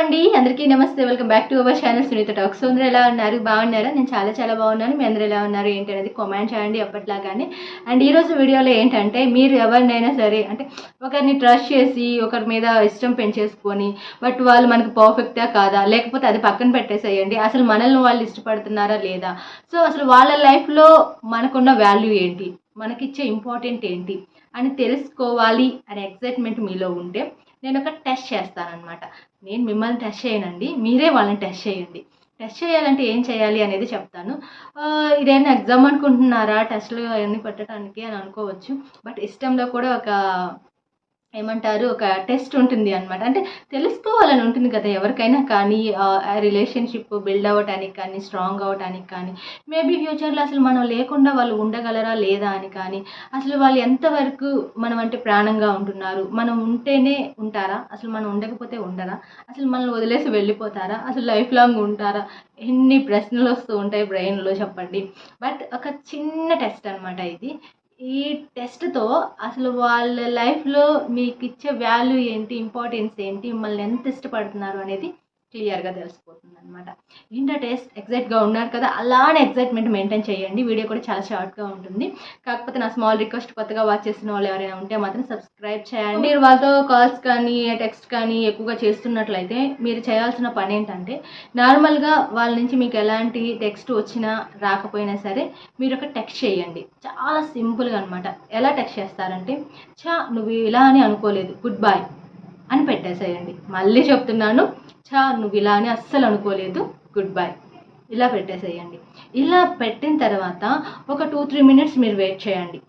అండి, అందరికీ నమస్తే. Welcome back to our channel Sunitha talks. అందరూ ఎలా ఉన్నారు? బాగున్నారా? నేను చాలా బాగున్నాను. మీ అందరూ ఎలా ఉన్నారు ఏంటి అనేది కామెంట్ చేయండి ఎప్పటిలాగానే. అండ్ ఈరోజు వీడియోలో ఏంటంటే, మీరు ఎవరినైనా సరే అంటే ఒకరిని ట్రస్ట్ చేసి ఒకరి మీద ఇష్టం పెంచేసుకొని బట్ వాళ్ళు మనకు పర్ఫెక్టా కాదా, లేకపోతే అది పక్కన పెట్టేసేయండి. అసలు మనల్ని వాళ్ళు ఇష్టపడుతున్నారా లేదా, సో అసలు వాళ్ళ లైఫ్లో మనకున్న వాల్యూ ఏంటి, మనకిచ్చే ఇంపార్టెంట్ ఏంటి అని తెలుసుకోవాలి అనే ఎక్సైట్మెంట్ మీలో ఉంటే నేను ఒక టెస్ట్ చేస్తానన్నమాట. నేను మిమ్మల్ని టెస్ట్ చేయనండి, మీరే వాళ్ళని టెస్ట్ చేయండి. టెస్ట్ చేయాలంటే ఏం చేయాలి అనేది చెప్తాను. ఇదేనా ఎగ్జామ్ అనుకుంటున్నారా టెస్ట్లు అవన్నీ పెట్టడానికి అని అనుకోవచ్చు. బట్ ఇష్టంలో కూడా ఒక ఏమంటారు, ఒక టెస్ట్ ఉంటుంది అనమాట. అంటే తెలుసుకోవాలని ఉంటుంది కదా ఎవరికైనా కానీ, రిలేషన్షిప్ బిల్డ్ అవ్వటానికి కానీ, స్ట్రాంగ్ అవ్వటానికి కానీ, మేబీ ఫ్యూచర్లో అసలు మనం లేకుండా వాళ్ళు ఉండగలరా లేదా అని కానీ, అసలు వాళ్ళు ఎంతవరకు మనం అంటే ప్రాణంగా ఉంటున్నారు, మనం ఉంటేనే ఉంటారా, అసలు మనం ఉండకపోతే ఉండరా, అసలు మనల్ని వదిలేసి వెళ్ళిపోతారా, అసలు లైఫ్ లాంగ్ ఉంటారా, ఎన్ని ప్రశ్నలు వస్తూ ఉంటాయి బ్రెయిన్లో చెప్పండి. బట్ ఒక చిన్న టెస్ట్ అనమాట ఇది. ఈ టెస్ట్తో అసలు వాళ్ళ లైఫ్లో మీకు ఇచ్చే వాల్యూ ఏంటి, ఇంపార్టెన్స్ ఏంటి, మిమ్మల్ని ఎంత ఇష్టపడుతున్నారు అనేది క్లియర్గా తెలిసిపోతుంది అనమాట. ఇంటర్ టెస్ట్ ఎగ్జాక్ట్గా ఉన్నారు కదా, అలానే ఎగ్జైట్మెంట్ మెయింటైన్ చేయండి. వీడియో కూడా చాలా షార్ట్గా ఉంటుంది. కాకపోతే నా స్మాల్ రిక్వెస్ట్, కొత్తగా వాచ్ చేసిన వాళ్ళు ఎవరైనా ఉంటే మాత్రం సబ్స్క్రైబ్ చేయండి. మీరు వాళ్ళతో కాల్స్ కానీ టెక్స్ట్ కానీ ఎక్కువగా చేస్తున్నట్లయితే మీరు చేయాల్సిన పని ఏంటంటే, నార్మల్గా వాళ్ళ నుంచి మీకు ఎలాంటి టెక్స్ట్ వచ్చినా రాకపోయినా సరే మీరు ఒక టెక్స్ట్ చేయండి. చాలా సింపుల్గా అనమాట. ఎలా టెక్స్ట్ చేస్తారంటే, నువ్వు ఇలా అని అనుకోలేదు, గుడ్ బై అని పెట్టేసేయండి. మళ్ళీ చెప్తున్నాను, నువ్వు ఇలా అని అస్సలు అనుకోలేదు, గుడ్ బై, ఇలా పెట్టేసేయండి. ఇలా పెట్టిన తర్వాత ఒక 2-3 మినిట్స్ మీరు వెయిట్ చేయండి.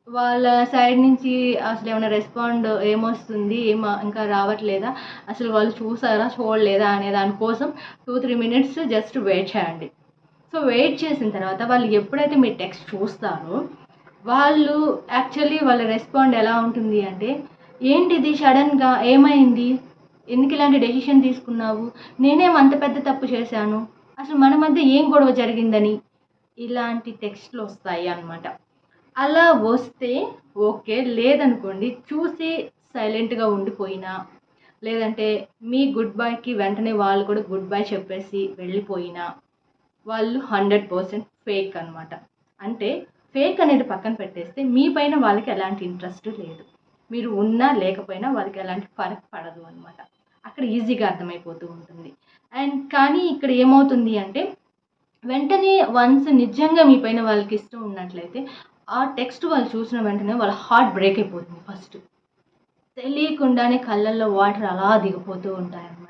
వాళ్ళ సైడ్ నుంచి అసలు ఏమైనా రెస్పాండ్ ఏమొస్తుంది, ఇంకా రావట్లేదా, అసలు వాళ్ళు చూసారా చూడలేదా అనే దానికోసం 2-3 మినిట్స్ జస్ట్ వెయిట్ చేయండి. సో వెయిట్ చేసిన తర్వాత వాళ్ళు ఎప్పుడైతే మీ టెక్స్ట్ చూస్తారో వాళ్ళు యాక్చువల్లీ వాళ్ళ రెస్పాండ్ ఎలా ఉంటుంది అంటే, ఏంటిది సడన్గా ఏమైంది, ఎందుకు ఇలాంటి డెసిషన్ తీసుకున్నావు, నేనేం అంత పెద్ద తప్పు చేశాను, అసలు మన మధ్య ఏం గొడవ జరిగిందని, ఇలాంటి టెక్స్ట్లు వస్తాయి అన్నమాట. అలా వస్తే ఓకే, లేదనుకోండి చూసి సైలెంట్గా ఉండిపోయినా, లేదంటే మీ గుడ్ బైకి వెంటనే వాళ్ళు కూడా గుడ్ బై చెప్పేసి వెళ్ళిపోయినా వాళ్ళు 100% ఫేక్ అనమాట. అంటే ఫేక్ అనేది పక్కన పెట్టేస్తే మీ పైన వాళ్ళకి ఎలాంటి ఇంట్రెస్ట్ లేదు, మీరు ఉన్నా లేకపోయినా వాళ్ళకి ఎలాంటి ఫరక్ పడదు అనమాట. అక్కడ ఈజీగా అర్థమైపోతూ ఉంటుంది. అండ్ కానీ ఇక్కడ ఏమవుతుంది అంటే, వెంటనే వన్స్ నిజంగా మీ పైన వాళ్ళకి ఇష్టం ఉన్నట్లయితే ఆ టెక్స్ట్ వాళ్ళు చూసిన వెంటనే వాళ్ళ హార్ట్ బ్రేక్ అయిపోతుంది. ఫస్ట్ తెలియకుండానే కళ్ళల్లో వాటర్ అలా దిగిపోతూ ఉంటాయి అన్నమాట.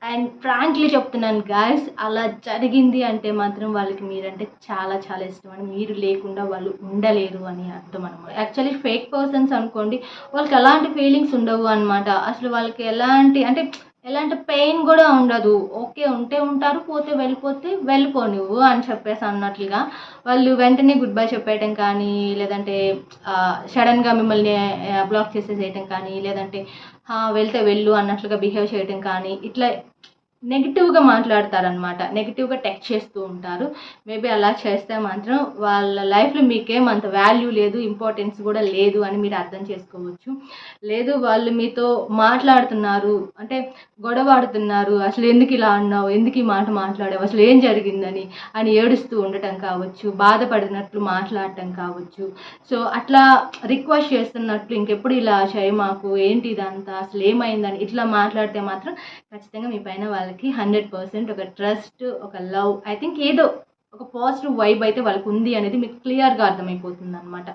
అండ్ ఫ్రాంక్లీ చెప్తున్నాను గాయస్, అలా జరిగింది అంటే మాత్రం వాళ్ళకి మీరంటే చాలా ఇష్టం అని, మీరు లేకుండా వాళ్ళు ఉండలేరు అని అర్థం అనమాట. యాక్చువల్లీ ఫేక్ పర్సన్స్ అనుకోండి, వాళ్ళకి ఎలాంటి ఫీలింగ్స్ ఉండవు అనమాట. అసలు వాళ్ళకి ఎలాంటి పెయిన్ కూడా ఉండదు. ఓకే, ఉంటే ఉంటారు, పోతే వెళ్ళిపో నువ్వు అని చెప్పేసి అన్నట్లుగా వాళ్ళు వెంటనే గుడ్ బై చెప్పేయటం కానీ, లేదంటే సడన్గా మిమ్మల్ని బ్లాక్ చేసేసేయటం కానీ, లేదంటే వెళ్తే వెళ్ళు అన్నట్లుగా బిహేవ్ చేయటం కానీ, ఇట్లా నెగిటివ్గా మాట్లాడతారనమాట. నెగిటివ్గా టెక్స్ట్ చేస్తూ ఉంటారు. మేబీ అలా చేస్తే మాత్రం వాళ్ళ లైఫ్లో మీకేం అంత వాల్యూ లేదు, ఇంపార్టెన్స్ కూడా లేదు అని మీరు అర్థం చేసుకోవచ్చు. లేదు వాళ్ళు మీతో మాట్లాడుతున్నారు అంటే గొడవ ఆడుతున్నారు, అసలు ఎందుకు ఇలా అన్నావు, ఎందుకు ఈ మాట మాట్లాడావు, అసలు ఏం జరిగిందని అని ఏడుస్తూ ఉండటం కావచ్చు, బాధపడినట్లు మాట్లాడటం కావచ్చు. సో అట్లా రిక్వెస్ట్ చేస్తున్నట్లు, ఇంకెప్పుడు ఇలా చేయ మాకు, ఏంటి ఇదంతా, అసలు ఏమైందని ఇట్లా మాట్లాడితే మాత్రం ఖచ్చితంగా మీ పైన వాళ్ళకి 100% ఒక ట్రస్ట్, ఒక లవ్, ఐ థింక్ ఏదో ఒక పాజిటివ్ వైబ్ అయితే వాళ్ళకి ఉంది అనేది మీకు క్లియర్గా అర్థమైపోతుంది అనమాట.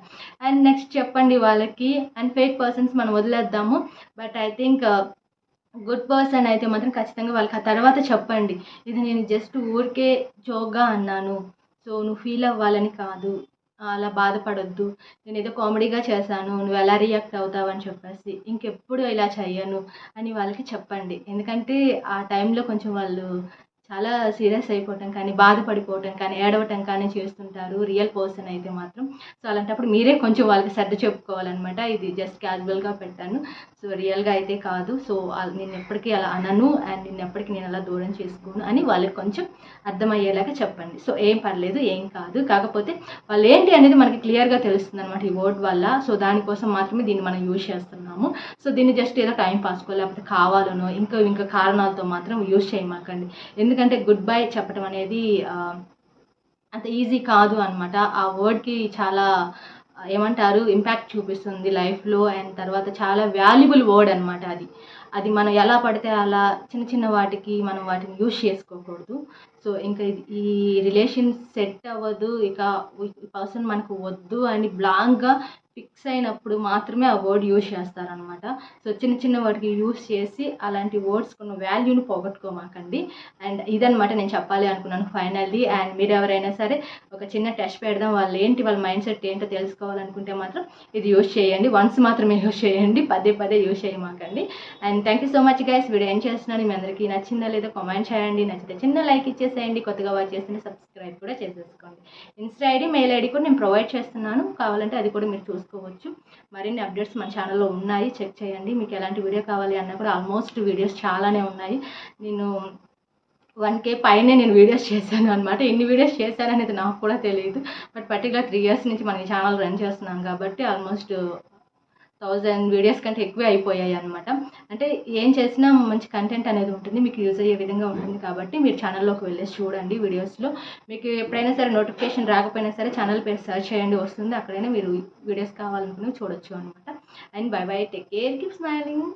అండ్ నెక్స్ట్ చెప్పండి వాళ్ళకి. అండ్ ఫేక్ పర్సన్స్ మనం వదిలేద్దాము. But I think good person అయితే మాత్రం ఖచ్చితంగా వాళ్ళకి ఆ తర్వాత చెప్పండి, ఇది నేను జస్ట్ ఊరికే జోక్గా అన్నాను, సో నువ్వు ఫీల్ అవ్వాలని కాదు, అలా బాధపడొద్దు, నేను ఏదో కామెడీగా చేశాను, నువ్వు ఎలా రియాక్ట్ అవుతావు అని చెప్పేసి ఇంకెప్పుడు ఇలా చెయ్యను అని వాళ్ళకి చెప్పండి. ఎందుకంటే ఆ టైంలో కొంచెం వాళ్ళు చాలా సీరియస్ అయిపోవటం కానీ, బాధపడిపోవటం కానీ, ఏడవటం కానీ చేస్తుంటారు రియల్ పర్సన్ అయితే మాత్రం. సో అలాంటప్పుడు మీరే కొంచెం వాళ్ళకి సర్ది చెప్పుకోవాలన్నమాట. ఇది జస్ట్ క్యాజువల్గా పెట్టాను, సో రియల్గా అయితే కాదు, సో నేను ఎప్పటికీ అలా అనను, అండ్ నేను ఎప్పటికీ నేను అలా దూరం చేసుకోను అని వాళ్ళకి కొంచెం అర్థమయ్యేలాగా చెప్పండి. సో ఏం పర్లేదు, ఏం కాదు, కాకపోతే వాళ్ళు ఏంటి అనేది మనకి క్లియర్గా తెలుస్తుంది అనమాట ఈ వర్డ్ వల్ల. సో దానికోసం మాత్రమే దీన్ని మనం యూజ్ చేస్తున్నాము. చేసుకుంటున్నాము. సో దీన్ని జస్ట్ ఏదో టైం పాస్కో లేకపోతే కావాలనో ఇంకా కారణాలతో మాత్రం యూజ్ చేయమాకండి. ఎందుకంటే గుడ్ బై చెప్పడం అనేది అంత ఈజీ కాదు అనమాట. ఆ వర్డ్కి చాలా ఏమంటారు ఇంపాక్ట్ చూపిస్తుంది లైఫ్లో. అండ్ తర్వాత చాలా వాల్యుబుల్ వర్డ్ అనమాట అది. అది మనం ఎలా పడితే అలా చిన్న చిన్న వాటికి మనం వాటిని యూజ్ చేసుకోకూడదు. సో ఇంకా ఈ రిలేషన్ సెట్ అవ్వదు, ఇక ఈ పర్సన్ మనకు వద్దు అని బ్లాంక్గా ఫిక్స్ అయినప్పుడు మాత్రమే ఆ వర్డ్ యూజ్ చేస్తారనమాట. సో చిన్న చిన్న వాటికి యూజ్ చేసి అలాంటి వర్డ్స్ కొన్ని వాల్యూని పోగొట్టుకోమాకండి. అండ్ ఇదనమాట నేను చెప్పాలి అనుకున్నాను ఫైనల్లీ. అండ్ మీరు ఎవరైనా సరే ఒక చిన్న టెస్ట్ పెడదాం, వాళ్ళ మైండ్ సెట్ ఏంటో తెలుసుకోవాలనుకుంటే మాత్రం ఇది యూజ్ చేయండి. వన్స్ మాత్రమే యూజ్ చేయండి, పదే పదే యూజ్ చేయమాకండి. And thank you so much guys. Video ఏం చేస్తున్నాను, మీ అందరికీ నచ్చిందా లేదో కామెంట్ చేయండి. నచ్చితే చిన్న లైక్ ఇచ్చేసేయండి. కొత్తగా వాచ్ చేస్తుంటే సబ్స్క్రైబ్ కూడా చేసేసుకోండి. ఇన్స్టా ఐడి, మెయిల్ ఐడి కూడా నేను ప్రొవైడ్ చేస్తున్నాను, కావాలంటే అది కూడా మీరు చూసుకోవచ్చు. మరిన్ని అప్డేట్స్ మన ఛానల్లో ఉన్నాయి, చెక్ చేయండి. మీకు ఎలాంటి వీడియో కావాలి అన్నా కూడా ఆల్మోస్ట్ వీడియోస్ చాలానే ఉన్నాయి. నేను 1K పైనే నేను వీడియోస్ చేశాను అనమాట. ఎన్ని వీడియోస్ చేశాను అనేది నాకు కూడా తెలియదు. బట్ పర్టికులర్ 3 years నుంచి మన ఛానల్ రన్ చేస్తున్నాం కాబట్టి ఆల్మోస్ట్ 1000 వీడియోస్ కంటే ఎక్కువే అయిపోయాయి అనమాట. అంటే ఏం చేసినా మంచి కంటెంట్ అనేది ఉంటుంది, మీకు యూజ్ అయ్యే విధంగా ఉంటుంది. కాబట్టి మీరు ఛానల్లోకి వెళ్ళేసి చూడండి. వీడియోస్లో మీకు ఎప్పుడైనా సరే నోటిఫికేషన్ రాకపోయినా సరే ఛానల్ పేరు సెర్చ్ చేయండి, వస్తుంది. అక్కడైనా మీరు వీడియోస్ కావాలనుకుని చూడొచ్చు అనమాట. And by by, take care, keep smiling.